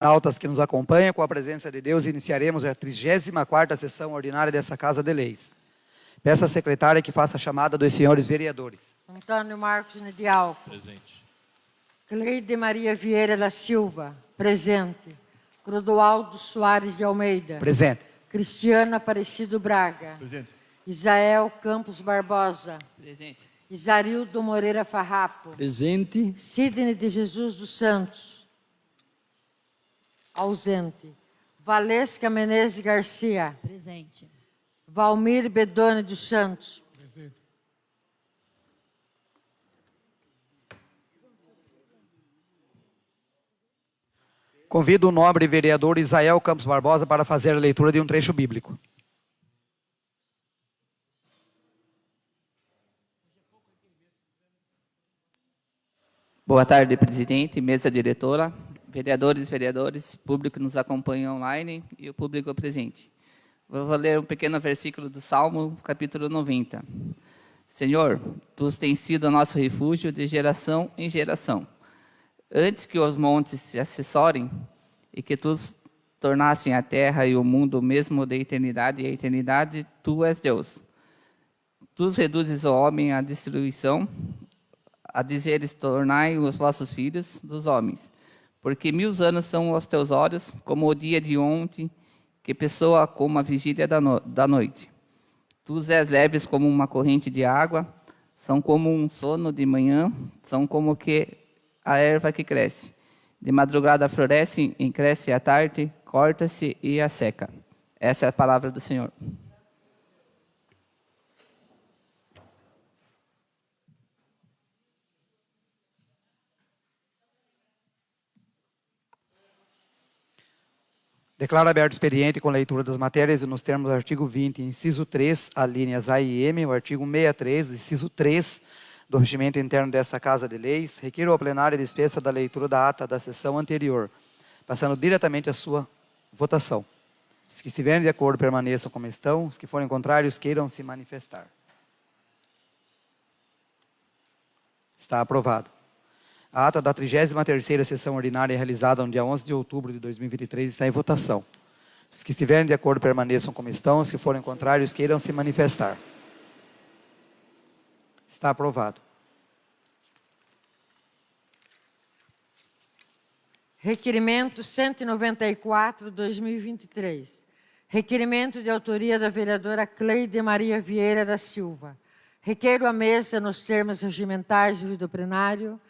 Altas que nos acompanham, com a presença de Deus, iniciaremos a 34ª sessão ordinária desta Casa de Leis. Peço à secretária que faça a chamada dos senhores vereadores. Antônio Marcos Nedial. Presente. Cleide Maria Vieira da Silva. Presente. Clodoaldo Soares de Almeida. Presente. Cristiano Aparecido Braga. Presente. Isael Campos Barbosa. Presente. Isarildo Moreira Farrapo. Presente. Sidney de Jesus dos Santos. Ausente. Valesca Menezes Garcia. Presente. Valmir Bedoni dos Santos. Presente. Convido o nobre vereador Isael Campos Barbosa para fazer a leitura de um trecho bíblico. Boa tarde, presidente, mesa diretora, vereadores, público que nos acompanha online e o público presente. Vou ler um pequeno versículo do Salmo, capítulo 90. Senhor, Tu tens sido o nosso refúgio de geração em geração. Antes que os montes se assessorem e que Tu tornassem a terra e o mundo o mesmo da eternidade e a eternidade, Tu és Deus. Tu reduzes o homem à destruição, a dizeres, tornai os vossos filhos dos homens. Porque 1000 anos são aos teus olhos, como o dia de ontem, que pessoa como a vigília da noite. Tu és leves como uma corrente de água, são como um sono de manhã, são como que a erva que cresce. De madrugada floresce, e cresce à tarde, corta-se e a seca. Essa é a palavra do Senhor. Declaro aberto o expediente com leitura das matérias e nos termos do artigo 20, inciso 3, alíneas A e M, o artigo 63, inciso 3 do regimento interno desta Casa de Leis, requiro ao plenário a dispensa da leitura da ata da sessão anterior, passando diretamente à sua votação. Os que estiverem de acordo permaneçam como estão, os que forem contrários queiram se manifestar. Está aprovado. A ata da 33ª sessão ordinária realizada no dia 11 de outubro de 2023 está em votação. Os que estiverem de acordo permaneçam como estão, os que forem contrários queiram se manifestar. Está aprovado. Requerimento 194/2023. Requerimento de autoria da vereadora Cleide Maria Vieira da Silva. Requeiro à mesa, nos termos regimentais do plenário,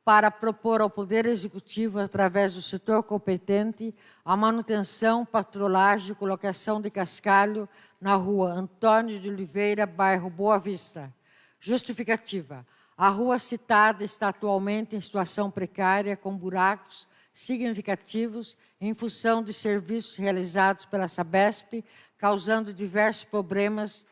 para propor ao Poder Executivo, através do setor competente, a manutenção, patrulhagem e colocação de cascalho na rua Antônio de Oliveira, bairro Boa Vista. Justificativa. A rua citada está atualmente em situação precária, com buracos significativos em função de serviços realizados pela Sabesp, causando diversos problemas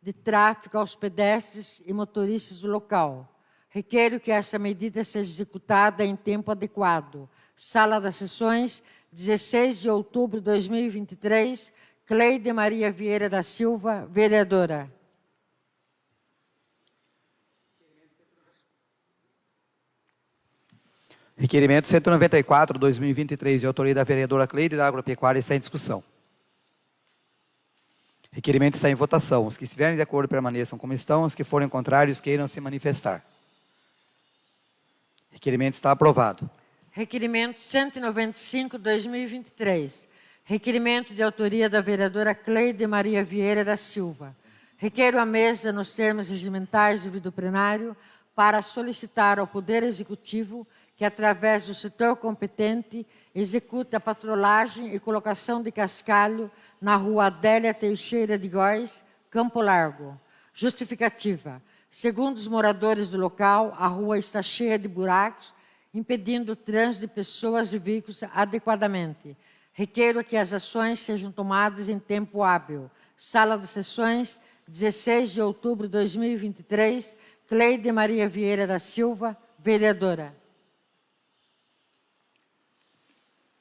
de tráfego aos pedestres e motoristas do local. Requeiro que essa medida seja executada em tempo adequado. Sala das Sessões, 16 de outubro de 2023, Cleide Maria Vieira da Silva, vereadora. Requerimento 194/2023, de autoria da vereadora Cleide da Agropecuária, está em discussão. Requerimento está em votação. Os que estiverem de acordo permaneçam como estão, os que forem contrários queiram se manifestar. Requerimento está aprovado. Requerimento 195/2023. Requerimento de autoria da vereadora Cleide Maria Vieira da Silva. Requeiro à mesa, nos termos regimentais do plenário, para solicitar ao Poder Executivo que, através do setor competente, execute a patrulhagem e colocação de cascalho na rua Adélia Teixeira de Góes, Campo Largo. Justificativa. Segundo os moradores do local, a rua está cheia de buracos, impedindo o trânsito de pessoas e veículos adequadamente. Requeiro que as ações sejam tomadas em tempo hábil. Sala de Sessões, 16 de outubro de 2023, Cleide Maria Vieira da Silva, vereadora.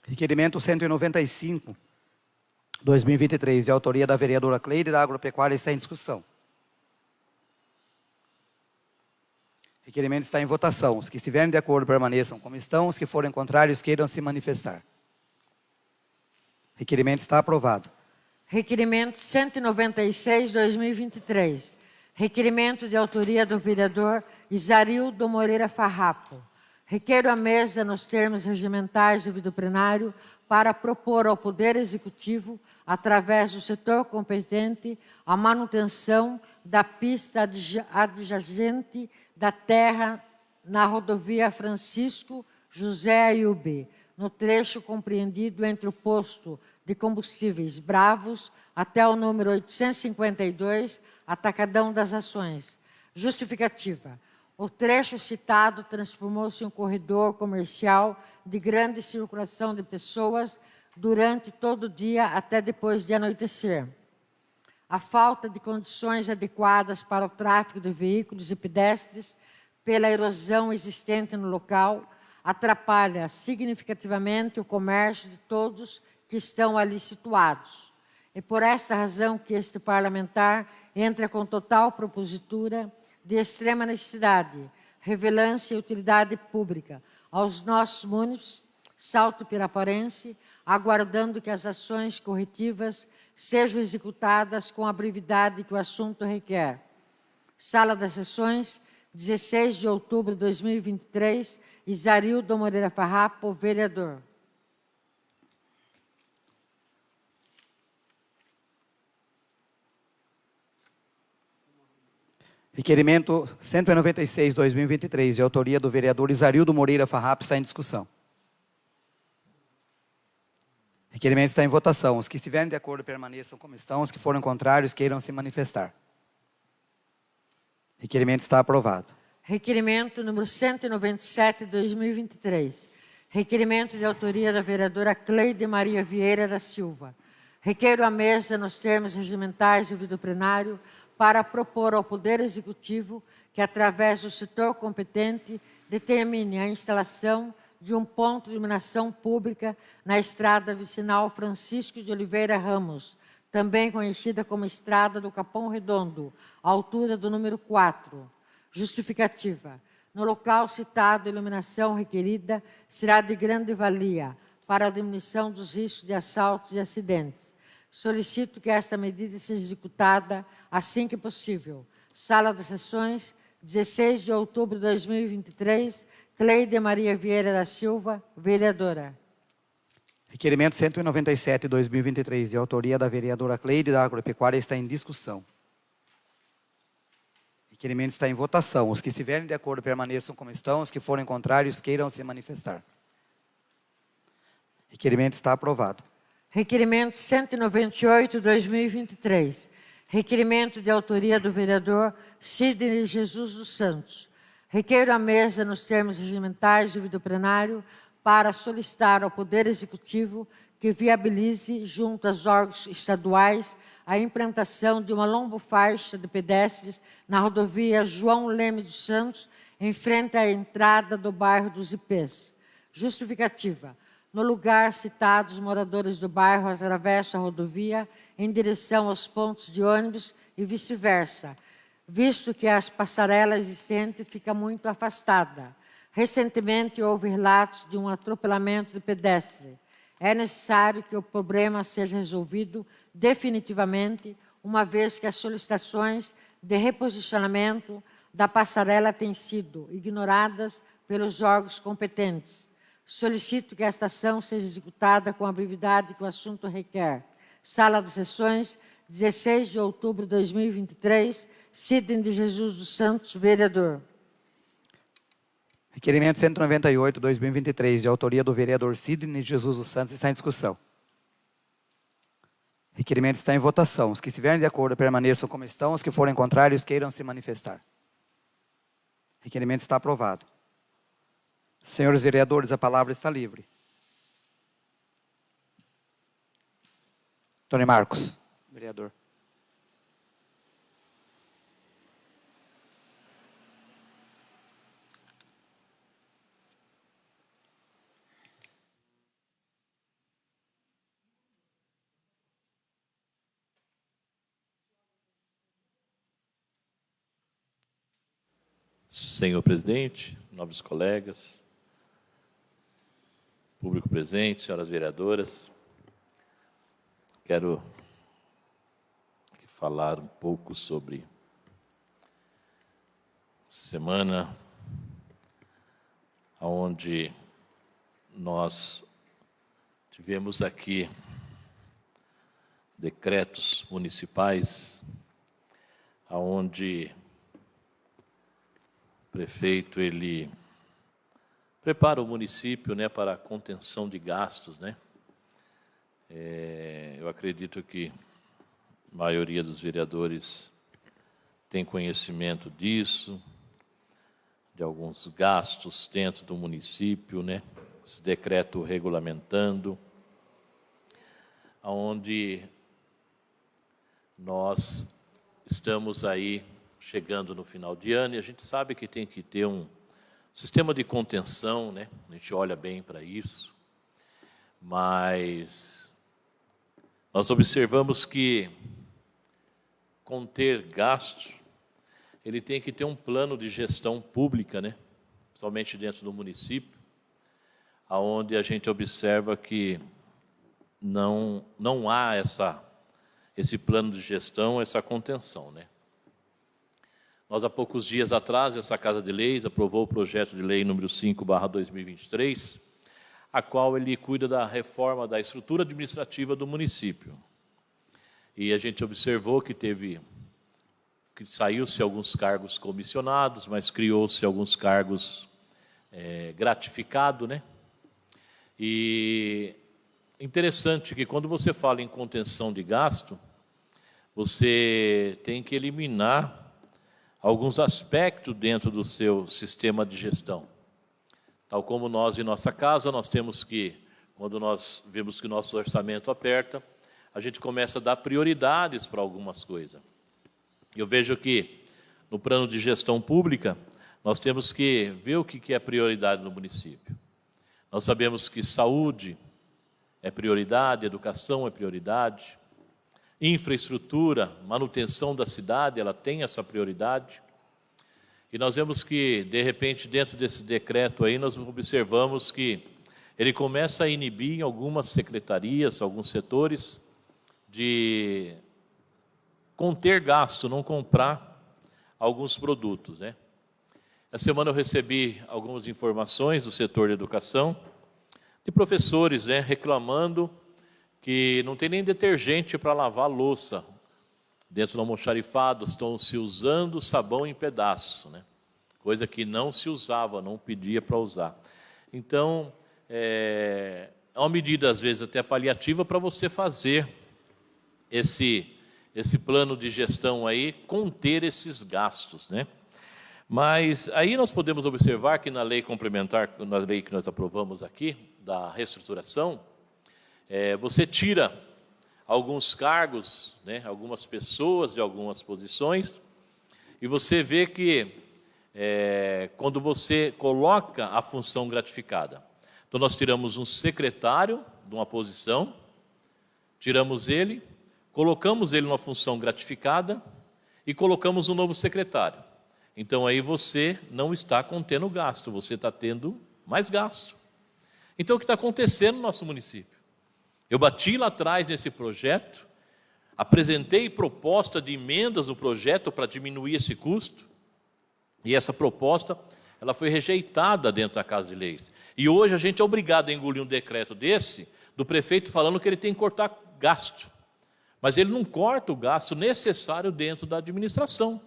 Requerimento 195/2023, de autoria da vereadora Cleide da Agropecuária, está em discussão. Requerimento está em votação. Os que estiverem de acordo permaneçam como estão, os que forem contrários queiram se manifestar. Requerimento está aprovado. Requerimento 196/2023. Requerimento de autoria do vereador Isarildo Moreira Farrapo. Requeiro a mesa, nos termos regimentais do plenário, para propor ao Poder Executivo, através do setor competente, a manutenção da pista adjacente da terra na rodovia Francisco José Ayub, no trecho compreendido entre o posto de combustíveis Bravos até o número 852, Atacadão das Ações. Justificativa. O trecho citado transformou-se em um corredor comercial de grande circulação de pessoas durante todo o dia até depois de anoitecer. A falta de condições adequadas para o tráfego de veículos e pedestres, pela erosão existente no local, atrapalha significativamente o comércio de todos que estão ali situados. É por esta razão que este parlamentar entra com total propositura de extrema necessidade, relevância e utilidade pública aos nossos munícipes salto-piraporense, aguardando que as ações corretivas sejam executadas com a brevidade que o assunto requer. Sala das Sessões, 16 de outubro de 2023, Isarildo Moreira Farrapo, vereador. Requerimento 196/2023, de autoria do vereador Isarildo Moreira Farrapo, está em discussão. Requerimento está em votação. Os que estiverem de acordo permaneçam como estão. Os que forem contrários queiram se manifestar. Requerimento está aprovado. Requerimento número 197/2023. Requerimento de autoria da vereadora Cleide Maria Vieira da Silva. Requeiro a mesa, nos termos regimentais do plenário, para propor ao Poder Executivo que, através do setor competente, determine a instalação de um ponto de iluminação pública na estrada vicinal Francisco de Oliveira Ramos, também conhecida como Estrada do Capão Redondo, à altura do número 4. Justificativa. No local citado, a iluminação requerida será de grande valia para a diminuição dos riscos de assaltos e acidentes. Solicito que esta medida seja executada assim que possível. Sala das Sessões, 16 de outubro de 2023, Cleide Maria Vieira da Silva, vereadora. Requerimento 197/2023, de autoria da vereadora Cleide da Agropecuária, está em discussão. Requerimento está em votação. Os que estiverem de acordo permaneçam como estão. Os que forem contrários queiram se manifestar. Requerimento está aprovado. Requerimento 198/2023. Requerimento de autoria do vereador Sidney Jesus dos Santos. Requeiro a mesa, nos termos regimentais do plenário, para solicitar ao Poder Executivo que viabilize, junto aos órgãos estaduais, a implantação de uma lombofaixa de pedestres na rodovia João Leme dos Santos, em frente à entrada do bairro dos Ipês. Justificativa. No lugar citado, os moradores do bairro atravessam a rodovia em direção aos pontos de ônibus e vice-versa, visto que a passarela existente fica muito afastada. Recentemente, houve relatos de um atropelamento de pedestre. É necessário que o problema seja resolvido definitivamente, uma vez que as solicitações de reposicionamento da passarela têm sido ignoradas pelos órgãos competentes. Solicito que esta ação seja executada com a brevidade que o assunto requer. Sala de Sessões, 16 de outubro de 2023, Sidney de Jesus dos Santos, vereador. Requerimento 198/2023, de autoria do vereador Sidney de Jesus dos Santos, está em discussão. Requerimento está em votação. Os que estiverem de acordo permaneçam como estão. Os que forem contrários queiram se manifestar. Requerimento está aprovado. Senhores vereadores, a palavra está livre. Tony Marcos, vereador. Senhor presidente, nobres colegas, público presente, senhoras vereadoras, quero falar um pouco sobre semana onde nós tivemos aqui decretos municipais, onde o prefeito ele prepara o município, né, para a contenção de gastos, né? Eu acredito que a maioria dos vereadores tem conhecimento disso, de alguns gastos dentro do município, né? Esse decreto regulamentando, onde nós estamos aí chegando no final de ano e a gente sabe que tem que ter um sistema de contenção, né? A gente olha bem para isso, mas nós observamos que conter gastos, ele tem que ter um plano de gestão pública, né? Principalmente dentro do município, aonde a gente observa que não há esse plano de gestão, essa contenção, né? Nós, há poucos dias atrás, essa Casa de Leis aprovou o projeto de lei número 5/2023, a qual ele cuida da reforma da estrutura administrativa do município. E a gente observou que saiu-se alguns cargos comissionados, mas criou-se alguns cargos gratificados, né? E interessante que quando você fala em contenção de gasto, você tem que eliminar alguns aspectos dentro do seu sistema de gestão. Tal como nós, em nossa casa, nós temos que, quando nós vemos que nosso orçamento aperta, a gente começa a dar prioridades para algumas coisas. Eu vejo que, no plano de gestão pública, nós temos que ver o que é prioridade no município. Nós sabemos que saúde é prioridade, educação é prioridade, infraestrutura, manutenção da cidade, ela tem essa prioridade. E nós vemos que, de repente, dentro desse decreto aí, nós observamos que ele começa a inibir em algumas secretarias, alguns setores, de conter gasto, não comprar alguns produtos, né? Essa semana eu recebi algumas informações do setor de educação, de professores, né, reclamando que não tem nem detergente para lavar a louça. Dentro do almoxarifado estão se usando sabão em pedaço, né? Coisa que não se usava, não pedia para usar. Então, é uma medida, às vezes, até paliativa para você fazer esse plano de gestão aí, conter esses gastos, né? Mas aí nós podemos observar que na lei complementar, na lei que nós aprovamos aqui, da reestruturação, você tira alguns cargos, né, algumas pessoas de algumas posições, e você vê que quando você coloca a função gratificada, então nós tiramos um secretário de uma posição, tiramos ele, colocamos ele numa função gratificada e colocamos um novo secretário. Então aí você não está contendo gasto, você está tendo mais gasto. Então o que está acontecendo no nosso município? Eu bati lá atrás nesse projeto, apresentei proposta de emendas no projeto para diminuir esse custo, e essa proposta ela foi rejeitada dentro da Casa de Leis. E hoje a gente é obrigado a engolir um decreto desse, do prefeito falando que ele tem que cortar gasto. Mas ele não corta o gasto necessário dentro da administração.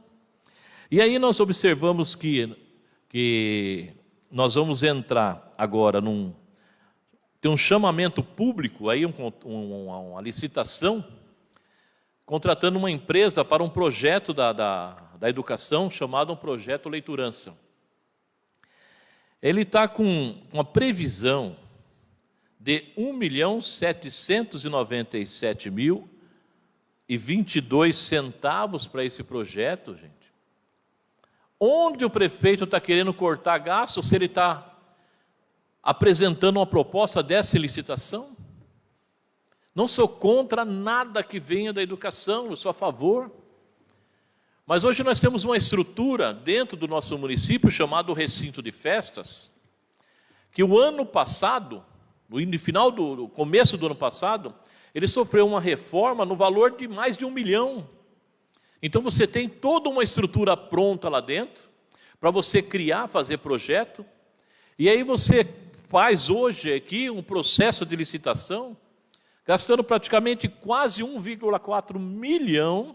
E aí nós observamos que nós vamos entrar agora tem um chamamento público, aí uma licitação, contratando uma empresa para um projeto da educação chamado um projeto Leiturança. Ele está com uma previsão de R$ 1.797.022 para esse projeto, gente. Onde o prefeito está querendo cortar gasto se ele está apresentando uma proposta dessa licitação? Não sou contra nada que venha da educação, eu sou a favor. Mas hoje nós temos uma estrutura dentro do nosso município chamado recinto de festas, que o ano passado no final do começo do ano passado, ele sofreu uma reforma no valor de mais de 1 milhão. Então você tem toda uma estrutura pronta lá dentro, para você criar, fazer projeto, e aí você faz hoje aqui um processo de licitação, gastando praticamente quase 1,4 milhão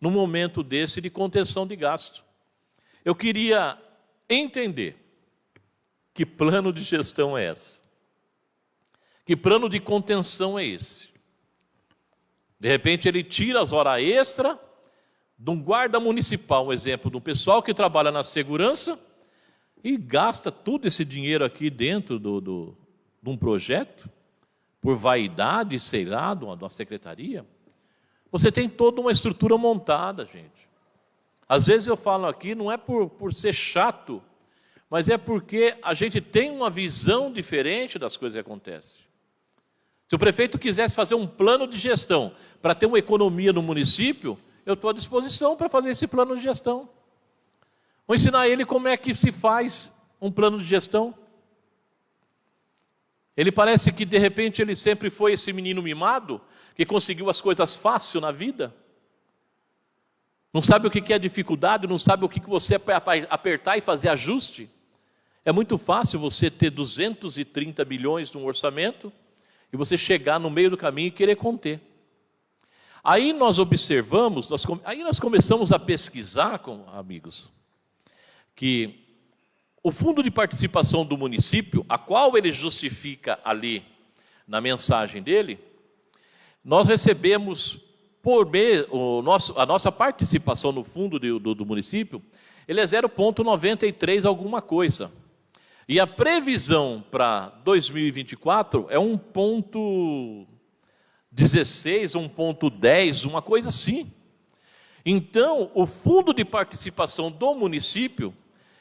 no momento desse de contenção de gasto. Eu queria entender que plano de gestão é esse? Que plano de contenção é esse? De repente ele tira as horas extras de um guarda municipal, um exemplo, de um pessoal que trabalha na segurança e gasta todo esse dinheiro aqui dentro de um projeto, por vaidade, sei lá, de uma secretaria. Você tem toda uma estrutura montada, gente. Às vezes eu falo aqui, não é por ser chato, mas é porque a gente tem uma visão diferente das coisas que acontecem. Se o prefeito quisesse fazer um plano de gestão para ter uma economia no município, eu estou à disposição para fazer esse plano de gestão. Vou ensinar ele como é que se faz um plano de gestão. Ele parece que, de repente, ele sempre foi esse menino mimado, que conseguiu as coisas fácil na vida. Não sabe o que é dificuldade, não sabe o que você apertar e fazer ajuste. É muito fácil você ter 230 milhões de um orçamento e você chegar no meio do caminho e querer conter. Aí nós observamos, nós começamos a pesquisar, amigos, que o fundo de participação do município, a qual ele justifica ali na mensagem dele, nós recebemos por mês, a nossa participação no fundo do município, ele é 0,93 alguma coisa. E a previsão para 2024 é 1,16, 1,10, uma coisa assim. Então, o fundo de participação do município,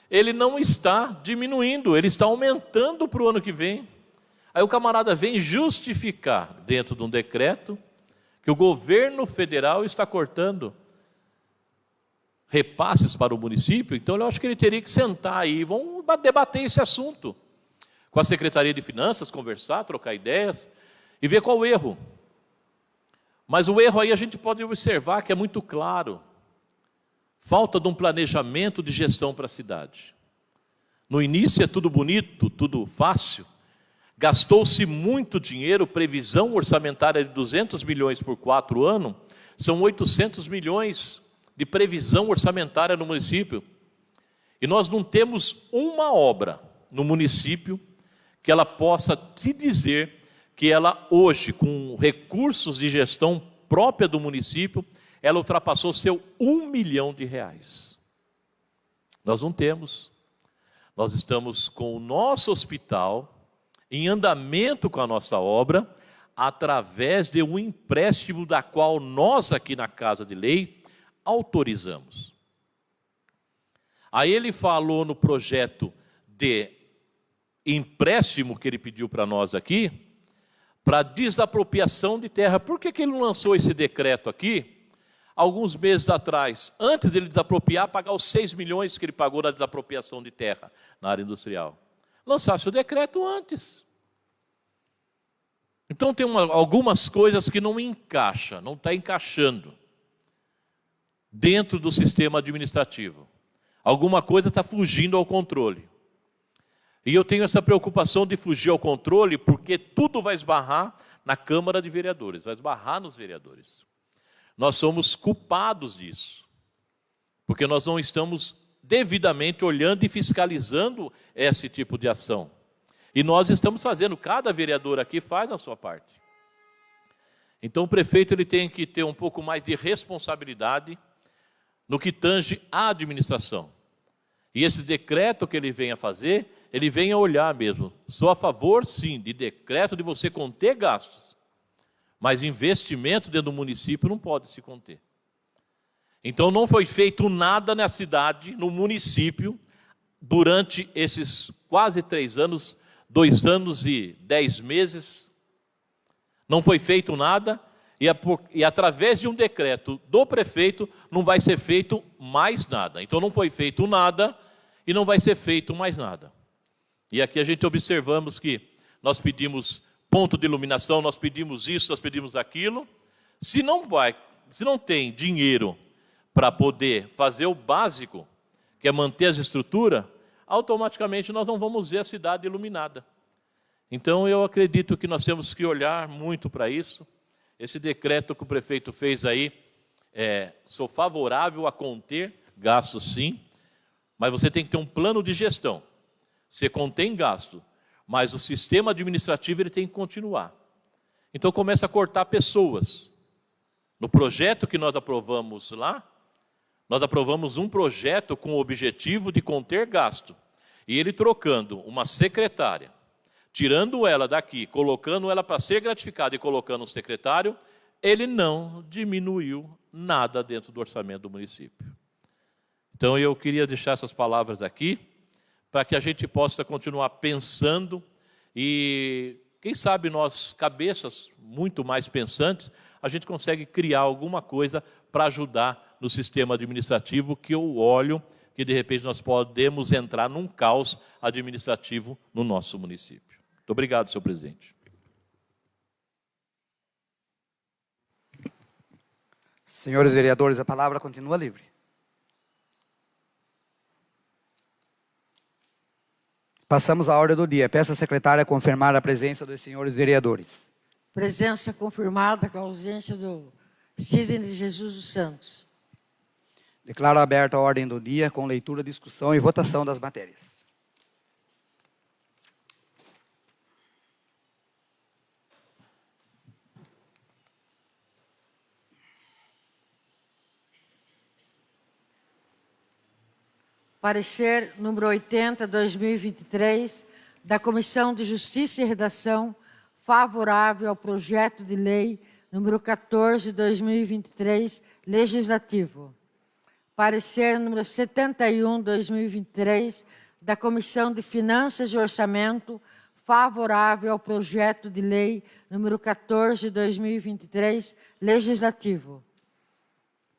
ele não está diminuindo, ele está aumentando para o ano que vem. Aí o camarada vem justificar, dentro de um decreto, que o governo federal está cortando repasses para o município. Então, eu acho que ele teria que sentar aí, vamos debater esse assunto com a Secretaria de Finanças, conversar, trocar ideias e ver qual o erro. Mas o erro aí a gente pode observar que é muito claro. Falta de um planejamento de gestão para a cidade. No início é tudo bonito, tudo fácil. Gastou-se muito dinheiro, previsão orçamentária de 200 milhões por 4 anos, são 800 milhões de previsão orçamentária no município. E nós não temos uma obra no município que ela possa se dizer que ela hoje, com recursos de gestão própria do município, ela ultrapassou seu R$1 milhão. Nós não temos. Nós estamos com o nosso hospital em andamento com a nossa obra, através de um empréstimo da qual nós aqui na Casa de Lei autorizamos. Aí ele falou no projeto de empréstimo que ele pediu para nós aqui, para desapropriação de terra. Por que ele não lançou esse decreto aqui, alguns meses atrás, antes dele desapropriar, pagar os 6 milhões que ele pagou na desapropriação de terra na área industrial? Lançasse o decreto antes. Então tem algumas coisas que não encaixa, não está encaixando dentro do sistema administrativo. Alguma coisa está fugindo ao controle. E eu tenho essa preocupação de fugir ao controle, porque tudo vai esbarrar na Câmara de Vereadores, vai esbarrar nos vereadores. Nós somos culpados disso, porque nós não estamos devidamente olhando e fiscalizando esse tipo de ação. E nós estamos fazendo, cada vereador aqui faz a sua parte. Então o prefeito ele tem que ter um pouco mais de responsabilidade no que tange à administração. E esse decreto que ele vem a fazer, ele vem a olhar mesmo. Sou a favor, sim, de decreto de você conter gastos, mas investimento dentro do município não pode se conter. Então não foi feito nada na cidade, no município, durante esses quase 3 anos, 2 anos e 10 meses. Não foi feito nada, e através de um decreto do prefeito não vai ser feito mais nada. Então não foi feito nada e não vai ser feito mais nada. E aqui a gente observamos que nós pedimos ponto de iluminação, nós pedimos isso, nós pedimos aquilo. Se não tem dinheiro para poder fazer o básico, que é manter as estruturas, automaticamente nós não vamos ver a cidade iluminada. Então, eu acredito que nós temos que olhar muito para isso. Esse decreto que o prefeito fez aí, sou favorável a conter gastos, sim, mas você tem que ter um plano de gestão. Você contém gasto, mas o sistema administrativo ele tem que continuar. Então, começa a cortar pessoas. No projeto que nós aprovamos lá, nós aprovamos um projeto com o objetivo de conter gasto. E ele trocando uma secretária, tirando ela daqui, colocando ela para ser gratificada e colocando um secretário, ele não diminuiu nada dentro do orçamento do município. Então, eu queria deixar essas palavras aqui, para que a gente possa continuar pensando e, quem sabe, nós, cabeças muito mais pensantes, a gente consegue criar alguma coisa para ajudar no sistema administrativo, que eu olho que, de repente, nós podemos entrar num caos administrativo no nosso município. Muito obrigado, senhor presidente. Senhores vereadores, a palavra continua livre. Passamos à ordem do dia. Peço à secretária confirmar a presença dos senhores vereadores. Presença confirmada com a ausência do Sidney de Jesus dos Santos. Declaro aberta a ordem do dia com leitura, discussão e votação das matérias. Parecer número 80, 2023, da Comissão de Justiça e Redação, favorável ao projeto de lei número 14, 2023, legislativo. Parecer número 71, 2023, da Comissão de Finanças e Orçamento, favorável ao projeto de lei número 14, 2023, legislativo.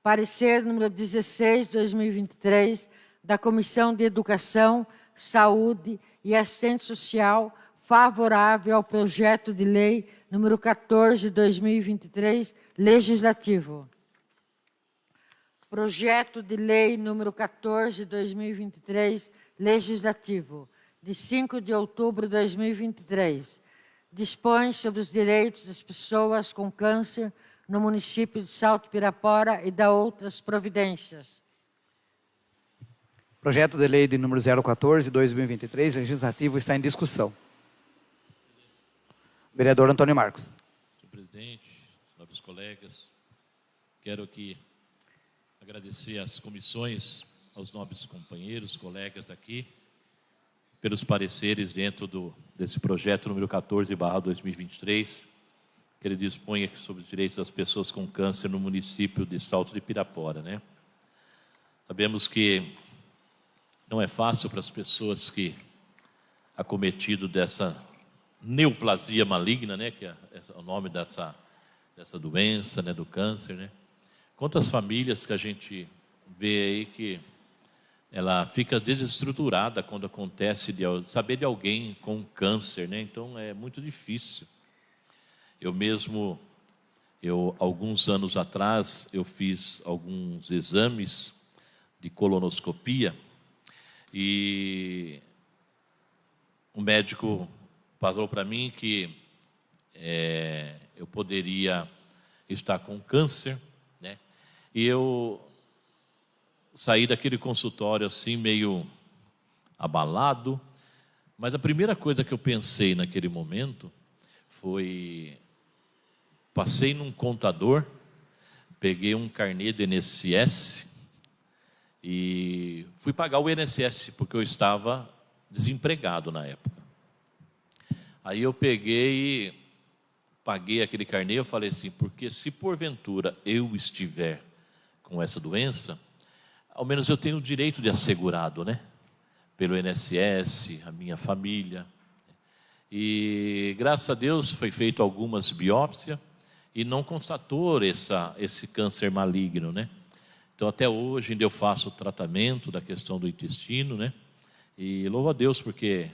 Parecer número 16, 2023, da Comissão de Educação, Saúde e Assistência Social, favorável ao projeto de lei número 14, 2023, legislativo. Projeto de lei número 14, 2023, legislativo, de 5 de outubro de 2023, dispõe sobre os direitos das pessoas com câncer no município de Salto Pirapora e dá outras providências. Projeto de lei de número 014, 2023, legislativo, está em discussão. Vereador Antônio Marcos. Senhor presidente, nobres colegas, quero aqui agradecer às comissões, aos nobres companheiros, colegas aqui, pelos pareceres dentro desse projeto número 14/2023, que ele dispõe sobre os direitos das pessoas com câncer no município de Salto de Pirapora, né? Sabemos que não é fácil para as pessoas que acometido dessa neoplasia maligna, né, que é o nome dessa doença, né, do câncer, né? Quantas famílias que a gente vê aí que ela fica desestruturada quando acontece saber de alguém com câncer, né? Então é muito difícil. Alguns anos atrás, eu fiz alguns exames de colonoscopia e o médico passou para mim que eu poderia estar com câncer, né? E eu saí daquele consultório assim meio abalado, mas a primeira coisa que eu pensei naquele momento foi, passei num contador, peguei um carnê do INSS e fui pagar o INSS, porque eu estava desempregado na época. Aí eu peguei e paguei aquele carnê, eu falei assim, porque se porventura eu estiver com essa doença, ao menos eu tenho o direito de assegurado, né? Pelo INSS, a minha família. E graças a Deus foi feito algumas biópsias e não constatou esse câncer maligno, né? Então até hoje ainda eu faço o tratamento da questão do intestino, né? E louvo a Deus porque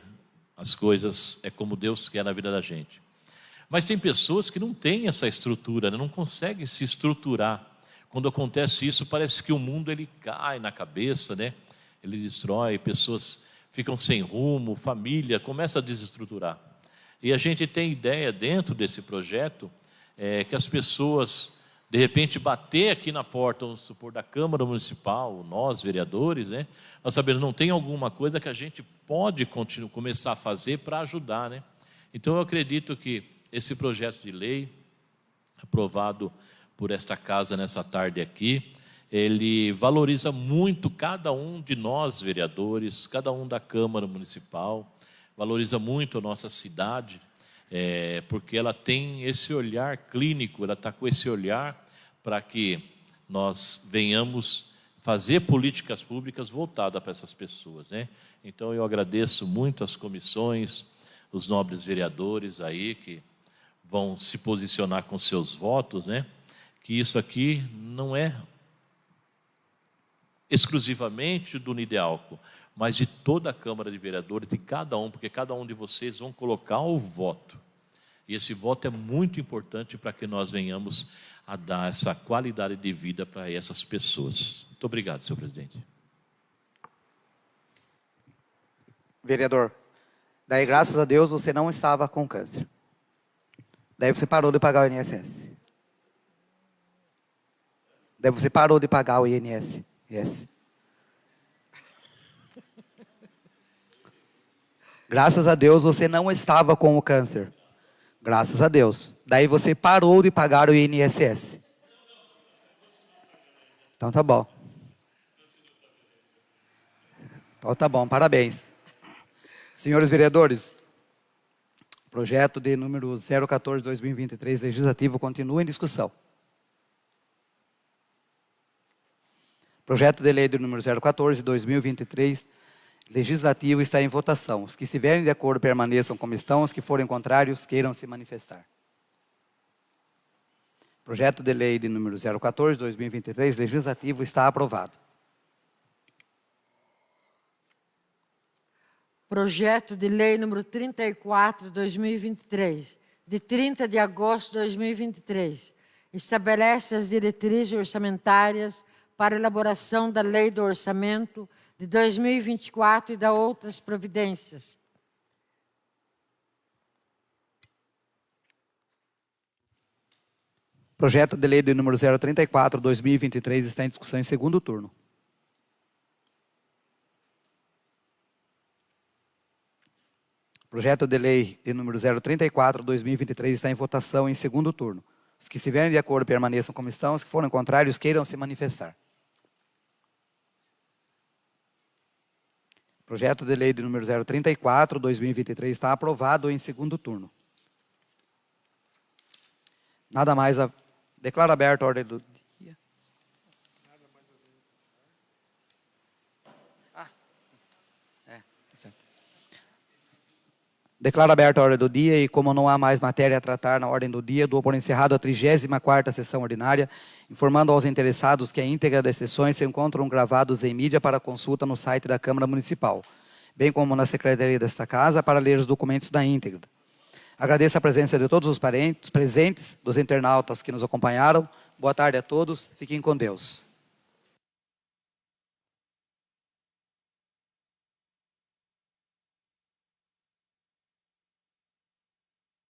As coisas é como Deus quer na vida da gente. Mas tem pessoas que não têm essa estrutura, né? Não conseguem se estruturar. Quando acontece isso, parece que o mundo ele cai na cabeça, né? Ele destrói, pessoas ficam sem rumo, família começa a desestruturar. E a gente tem ideia dentro desse projeto que as pessoas, de repente, bater aqui na porta, vamos supor, da Câmara Municipal, nós, vereadores, né? Nós sabemos, não tem alguma coisa que a gente pode começar a fazer para ajudar, né? Então, eu acredito que esse projeto de lei, aprovado por esta casa nessa tarde aqui, ele valoriza muito cada um de nós, vereadores, cada um da Câmara Municipal, valoriza muito a nossa cidade, porque ela tem esse olhar clínico, ela está com esse olhar para que nós venhamos fazer políticas públicas voltadas para essas pessoas, né? Então, eu agradeço muito as comissões, os nobres vereadores aí que vão se posicionar com seus votos, né? Que isso aqui não é exclusivamente do Nidealco, mas de toda a Câmara de Vereadores, de cada um, porque cada um de vocês vão colocar o voto. E esse voto é muito importante para que nós venhamos a dar essa qualidade de vida para essas pessoas. Muito obrigado, senhor presidente. Vereador, daí graças a Deus você não estava com câncer. Daí você parou de pagar o INSS. Daí você parou de pagar o INSS. Graças a Deus você não estava com o câncer. Graças a Deus. Daí você parou de pagar o INSS. Então tá bom. Então tá bom, parabéns. Senhores vereadores, projeto de número 014/2023, legislativo, continua em discussão. Projeto de lei do número 014/2023, legislativo, está em votação. Os que estiverem de acordo permaneçam como estão, os que forem contrários queiram se manifestar. Projeto de lei de número 014/2023, legislativo, está aprovado. Projeto de lei número 34/2023, de 30 de agosto de 2023, estabelece as diretrizes orçamentárias para a elaboração da Lei do Orçamento de 2024 e da outras providências. Projeto de lei do número 034/2023 está em discussão em segundo turno. Projeto de lei de número 034/2023 está em votação em segundo turno. Os que estiverem de acordo permaneçam como estão, os que forem contrários queiram se manifestar. Projeto de lei de número 034/2023 está aprovado em segundo turno. Nada mais a... Declaro aberta a ordem do dia. Declaro aberta a ordem do dia e, como não há mais matéria a tratar na ordem do dia, dou por encerrado a 34ª sessão ordinária, informando aos interessados que a íntegra das sessões se encontram gravados em mídia para consulta no site da Câmara Municipal, bem como na secretaria desta casa para ler os documentos da íntegra. Agradeço a presença de todos os parentes presentes, dos internautas que nos acompanharam. Boa tarde a todos, fiquem com Deus.